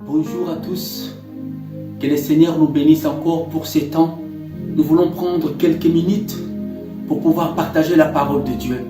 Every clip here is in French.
Bonjour à tous, que le Seigneur nous bénisse encore pour ces temps. Nous voulons prendre quelques minutes pour pouvoir partager la parole de Dieu.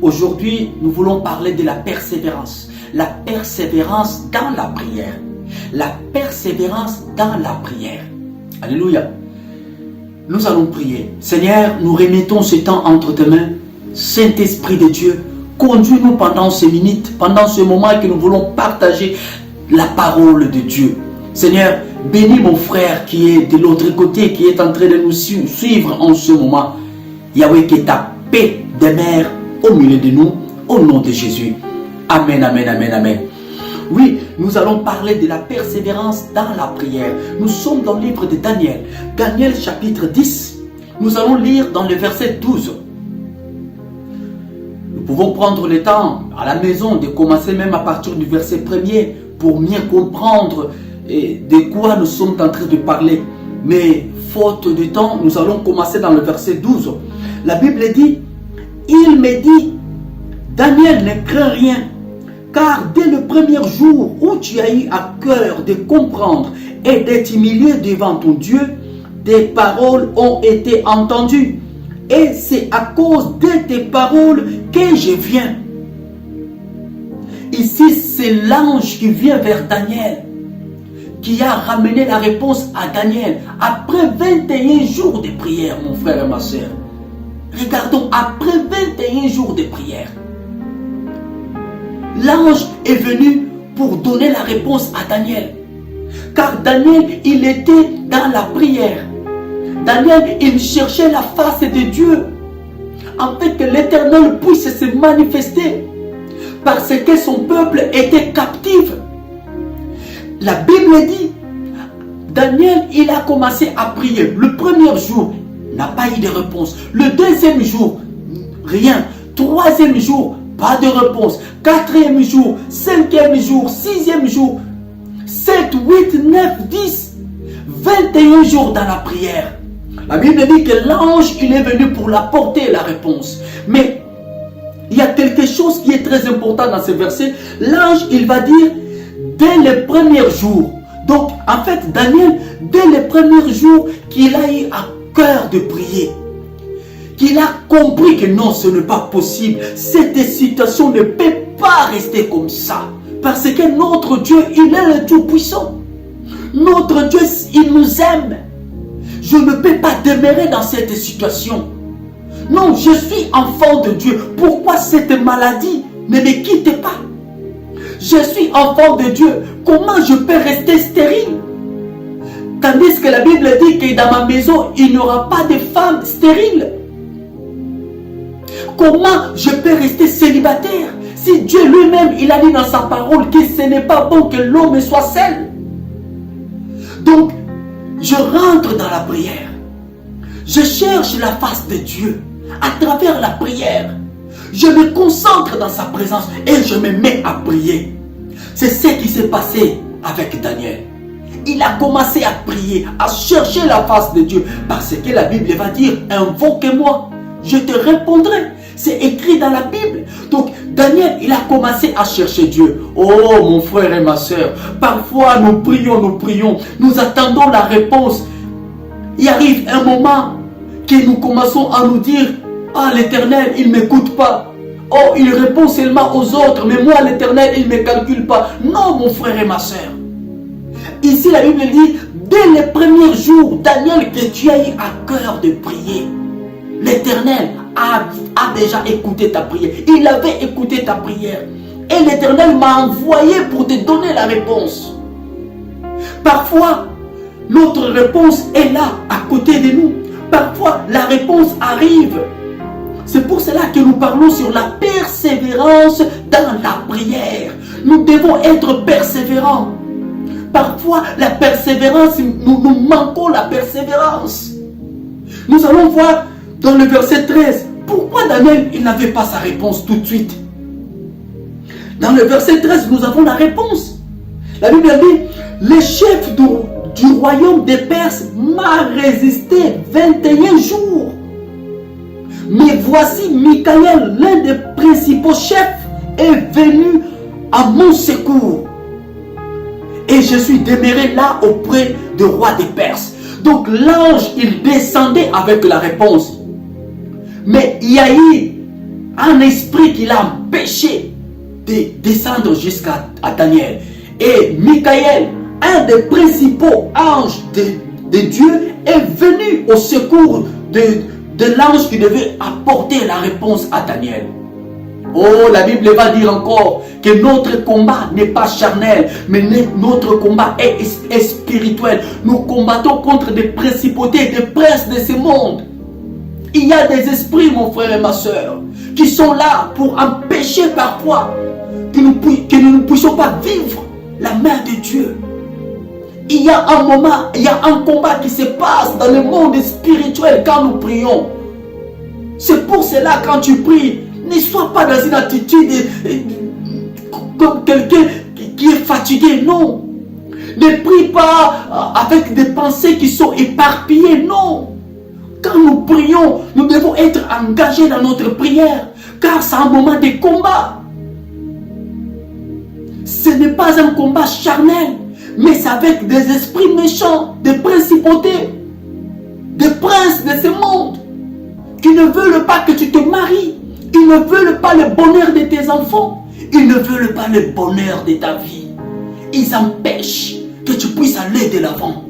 Aujourd'hui, nous voulons parler de la persévérance dans la prière. La persévérance dans la prière. Alléluia. Nous allons prier. Seigneur, nous remettons ce temps entre tes mains. Saint-Esprit de Dieu, conduis-nous pendant ces minutes, pendant ce moment que nous voulons partager la parole de Dieu. Seigneur, bénis mon frère qui est de l'autre côté, qui est en train de nous suivre en ce moment. Yahweh, que ta paix demeure au milieu de nous, au nom de Jésus. Amen, amen, amen, amen. Oui, nous allons parler de la persévérance dans la prière. Nous sommes dans le livre de Daniel. Daniel chapitre 10. Nous allons lire dans le verset 12. Nous pouvons prendre le temps à la maison de commencer même à partir du verset 1er pour mieux comprendre de quoi nous sommes en train de parler. Mais faute de temps, nous allons commencer dans le verset 12. La Bible dit, il me dit, Daniel, ne crains rien, car dès le premier jour où tu as eu à cœur de comprendre et d'être humilié devant ton Dieu, tes paroles ont été entendues. Et c'est à cause de tes paroles que je viens. Ici, c'est l'ange qui vient vers Daniel, qui a ramené la réponse à Daniel après 21 jours de prière, mon frère et ma soeur. Regardons, après 21 jours de prière, l'ange est venu pour donner la réponse à Daniel. Car Daniel, il était dans la prière. Daniel, il cherchait la face de Dieu, afin que l'Éternel puisse se manifester, parce que son peuple était captif. La Bible dit, Daniel, il a commencé à prier. Le premier jour, n'a pas eu de réponse. Le deuxième jour, rien. Troisième jour, pas de réponse. Quatrième jour, cinquième jour, sixième jour, 7, 8, 9, 10, 21 jours dans la prière. La Bible dit que l'ange, il est venu pour l'apporter la réponse. Mais il y a quelque chose qui est très important dans ce verset. L'ange, il va dire, dès le premier jour. Donc, en fait, Daniel, dès le premier jour qu'il a eu à cœur de prier, qu'il a compris que non, ce n'est pas possible. Cette situation ne peut pas rester comme ça. Parce que notre Dieu, il est le Tout-Puissant. Notre Dieu, il nous aime. Je ne peux pas demeurer dans cette situation. Non, je suis enfant de Dieu. Pourquoi cette maladie ne me quitte pas? Je suis enfant de Dieu. Comment je peux rester stérile? Tandis que la Bible dit que dans ma maison, il n'y aura pas de femme stérile. Comment je peux rester célibataire? Si Dieu lui-même, il a dit dans sa parole que ce n'est pas bon que l'homme soit seul. Donc, je rentre dans la prière. Je cherche la face de Dieu à travers la prière. Je me concentre dans sa présence et je me mets à prier. C'est ce qui s'est passé avec Daniel. Il a commencé à prier, à chercher la face de Dieu. Parce que la Bible va dire, invoque-moi, je te répondrai. C'est écrit dans la Bible. Donc, Daniel, il a commencé à chercher Dieu. Oh, mon frère et ma soeur, parfois nous prions, nous attendons la réponse. Il arrive un moment que nous commençons à nous dire, ah, l'Éternel, il ne m'écoute pas. Oh, il répond seulement aux autres, mais moi, l'Éternel, il ne me calcule pas. Non, mon frère et ma soeur. Ici, la Bible dit, dès les premiers jours, Daniel, que tu as eu à cœur de prier, l'Éternel a déjà écouté ta prière. Il avait écouté ta prière. Et l'Éternel m'a envoyé pour te donner la réponse. Parfois, notre réponse est là, à côté de nous. Parfois, la réponse arrive. C'est pour cela que nous parlons sur la persévérance dans la prière. Nous devons être persévérants. Parfois, la persévérance, nous manquons la persévérance. Nous allons voir dans le verset 13, pourquoi Daniel, il n'avait pas sa réponse tout de suite. Dans le verset 13, nous avons la réponse. La Bible dit, le chef du royaume des Perses m'a résisté 21 jours. Mais voici Michaël, l'un des principaux chefs, est venu à mon secours. et je suis demeuré là auprès du roi des Perses. Donc l'ange, il descendait avec la réponse. Mais il y a eu un esprit qui l'a empêché de descendre jusqu'à Daniel. Et Michael, un des principaux anges de Dieu, est venu au secours de l'ange qui devait apporter la réponse à Daniel. Oh, la Bible va dire encore que notre combat n'est pas charnel, mais notre combat est spirituel. Nous combattons contre des principautés, des princes de ce monde. Il y a des esprits, mon frère et ma soeur, qui sont là pour empêcher parfois que nous ne puissions pas vivre la main de Dieu. Il y a un moment, il y a un combat qui se passe dans le monde spirituel quand nous prions. C'est pour cela, quand tu pries, ne sois pas dans une attitude comme quelqu'un qui est fatigué, non. Ne prie pas avec des pensées qui sont éparpillées, non. Quand nous prions, nous devons être engagés dans notre prière, car c'est un moment de combat. Ce n'est pas un combat charnel, mais c'est avec des esprits méchants, des principautés, des princes de ce monde, qui ne veulent pas que tu te maries. Ils ne veulent pas le bonheur de tes enfants. Ils ne veulent pas le bonheur de ta vie. Ils empêchent que tu puisses aller de l'avant.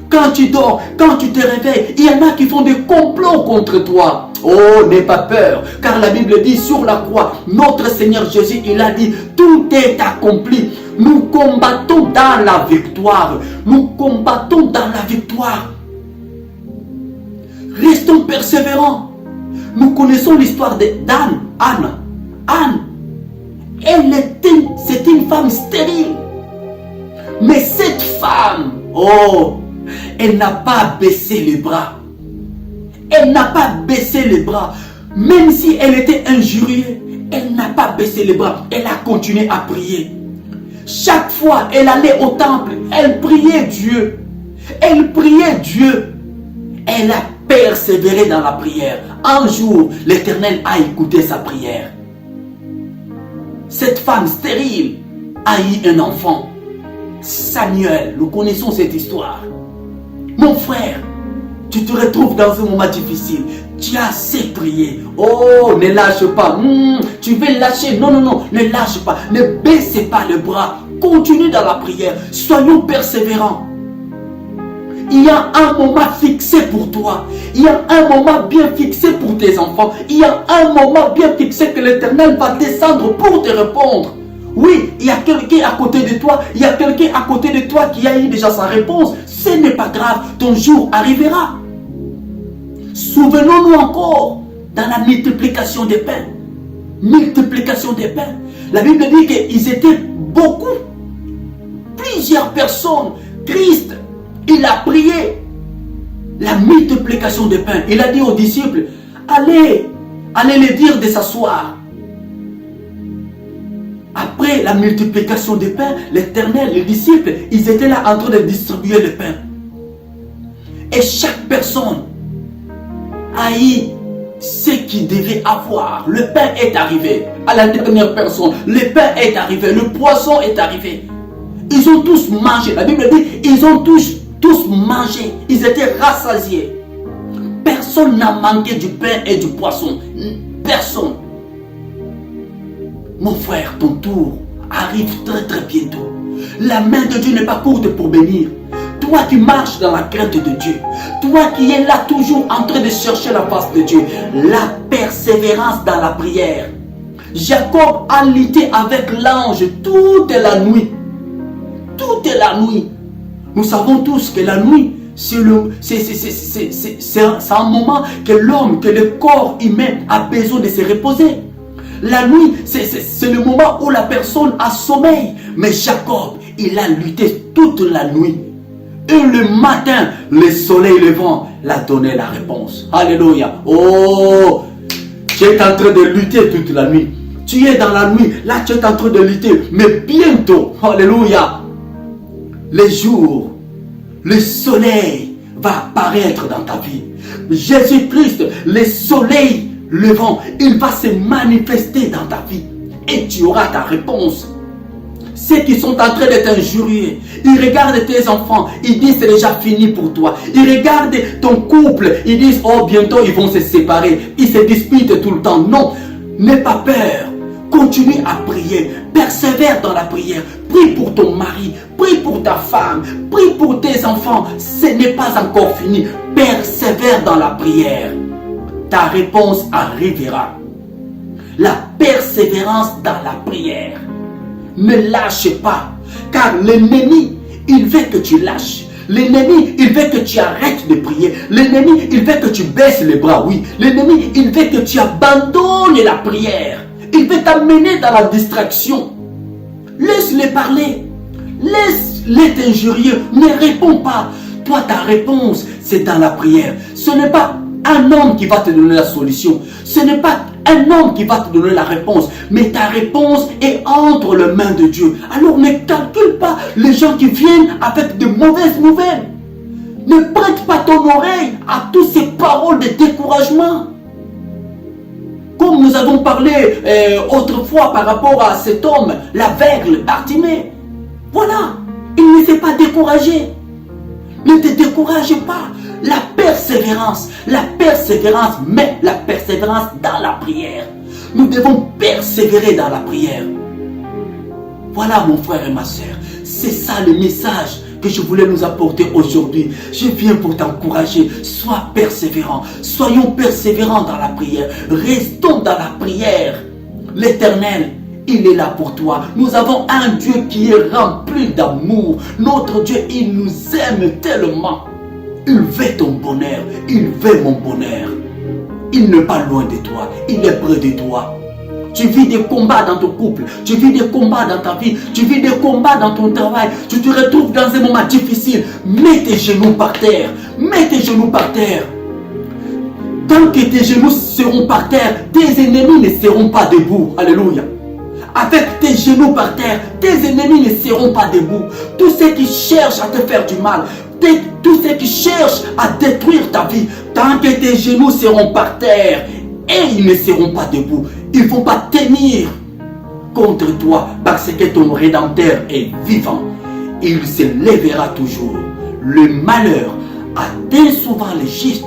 Quand tu dors, quand tu te réveilles, il y en a qui font des complots contre toi. Oh, n'aie pas peur, car la Bible dit sur la croix, notre Seigneur Jésus, il a dit, tout est accompli. Nous combattons dans la victoire. Nous combattons dans la victoire. Restons persévérants. Nous connaissons l'histoire d'Anne. Anne, c'est une femme stérile. Mais cette femme, oh, elle n'a pas baissé les bras. Elle n'a pas baissé les bras. Même si elle était injuriée, elle n'a pas baissé les bras. Elle a continué à prier. Chaque fois, elle allait au temple. Elle priait Dieu. Elle priait Dieu. Elle a persévéré dans la prière. Un jour, l'Éternel a écouté sa prière. Cette femme stérile a eu un enfant. Samuel, nous connaissons cette histoire. Mon frère, tu te retrouves dans un moment difficile. Tu as assez prié. Oh, ne lâche pas. Tu veux lâcher. Non, ne lâche pas. Ne baissez pas le bras. Continue dans la prière. Soyons persévérants. Il y a un moment fixé pour toi. Il y a un moment bien fixé pour tes enfants. Il y a un moment bien fixé que l'Éternel va descendre pour te répondre. Oui, il y a quelqu'un à côté de toi. Il y a quelqu'un à côté de toi qui a eu déjà sa réponse. Ce n'est pas grave. Ton jour arrivera. Souvenons-nous encore dans la multiplication des pains. Multiplication des pains. La Bible dit qu'ils étaient beaucoup. Plusieurs personnes. Christ, il a prié la multiplication des pains. Il a dit aux disciples, allez les dire de s'asseoir. Après la multiplication des pains, l'Éternel, les disciples, ils étaient là en train de distribuer le pain. Et chaque personne a eu ce qu'il devait avoir. Le pain est arrivé à la dernière personne. Le pain est arrivé. Le poisson est arrivé. Ils ont tous mangé. La Bible dit, ils ont tous mangé. Ils étaient rassasiés. Personne n'a manqué du pain et du poisson. Personne. Mon frère, ton tour arrive très très bientôt. La main de Dieu n'est pas courte pour bénir. Toi qui marches dans la crainte de Dieu, toi qui es là toujours en train de chercher la face de Dieu, la persévérance dans la prière. Jacob a lutté avec l'ange toute la nuit. Toute la nuit. Nous savons tous que la nuit, c'est un moment que l'homme, que le corps humain a besoin de se reposer. La nuit, c'est le moment où la personne a sommeil. Mais Jacob, il a lutté toute la nuit. Et le matin, le soleil levant l'a donné la réponse. Alléluia. Oh, tu es en train de lutter toute la nuit. Tu es dans la nuit. Là, tu es en train de lutter. Mais bientôt, alléluia, les jours, le soleil va apparaître dans ta vie. Jésus-Christ, le soleil levant, il va se manifester dans ta vie. Et tu auras ta réponse. ceux qui sont en train de t'injurier, ils regardent tes enfants, ils disent c'est déjà fini pour toi. Ils regardent ton couple, ils disent oh bientôt ils vont se séparer. Ils se disputent tout le temps. Non, n'aie pas peur. Continue à prier, persévère dans la prière. Prie pour ton mari, prie pour ta femme, prie pour tes enfants. Ce n'est pas encore fini. Persévère dans la prière. Ta réponse arrivera. La persévérance dans la prière. Ne lâche pas, car l'ennemi, il veut que tu lâches. L'ennemi, il veut que tu arrêtes de prier. L'ennemi, il veut que tu baisses les bras, oui. L'ennemi, il veut que tu abandonnes la prière. Il veut t'amener dans la distraction. Laisse-les parler. Laisse-les t'injurier. Ne réponds pas. Toi, ta réponse, c'est dans la prière. Ce n'est pas un homme qui va te donner la solution. Ce n'est pas un homme qui va te donner la réponse. Mais ta réponse est entre les mains de Dieu. Alors ne calcule pas les gens qui viennent avec de mauvaises nouvelles. Ne prête pas ton oreille à toutes ces paroles de découragement. Comme nous avons parlé autrefois par rapport à cet homme, l'aveugle, Bartimée. Voilà, il ne s'est pas découragé. Ne te décourage pas. La persévérance, mais la persévérance dans la prière. Nous devons persévérer dans la prière. Voilà mon frère et ma soeur, c'est ça le message que je voulais nous apporter aujourd'hui. Je viens pour t'encourager, sois persévérant, soyons persévérants dans la prière, restons dans la prière. L'Éternel, il est là pour toi. Nous avons un Dieu qui est rempli d'amour. Notre Dieu, il nous aime tellement. Il veut ton bonheur, il veut mon bonheur. Il n'est pas loin de toi, il est près de toi. Tu vis des combats dans ton couple, tu vis des combats dans ta vie, tu vis des combats dans ton travail, tu te retrouves dans un moment difficile. Mets tes genoux par terre, mets tes genoux par terre. Tant que tes genoux seront par terre, tes ennemis ne seront pas debout. Alléluia. Avec tes genoux par terre, tes ennemis ne seront pas debout. Tous ceux qui cherchent à te faire du mal, tous ceux qui cherchent à détruire ta vie, tant que tes genoux seront par terre, et ils ne seront pas debout. Ils ne vont pas tenir contre toi parce que ton Rédempteur est vivant. Il se lèvera toujours. Le malheur atteint souvent les justes,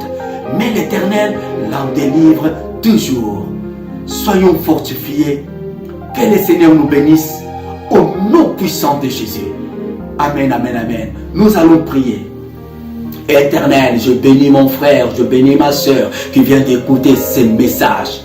mais l'Éternel l'en délivre toujours. Soyons fortifiés. Que le Seigneur nous bénisse au nom puissant de Jésus. Amen, amen, amen. Nous allons prier. Éternel, je bénis mon frère, je bénis ma soeur qui vient d'écouter ce message.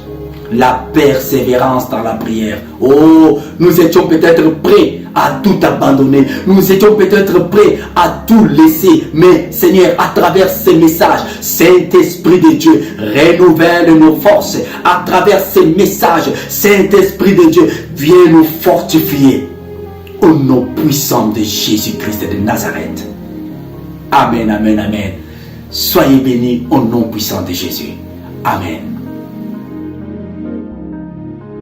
La persévérance dans la prière. Oh, nous étions peut-être prêts à tout abandonner. Nous étions peut-être prêts à tout laisser. Mais Seigneur, à travers ces messages, Saint-Esprit de Dieu, renouvelle nos forces. À travers ces messages, Saint-Esprit de Dieu, viens nous fortifier. Au nom puissant de Jésus-Christ de Nazareth. Amen, amen, amen. Soyez bénis au nom puissant de Jésus. Amen.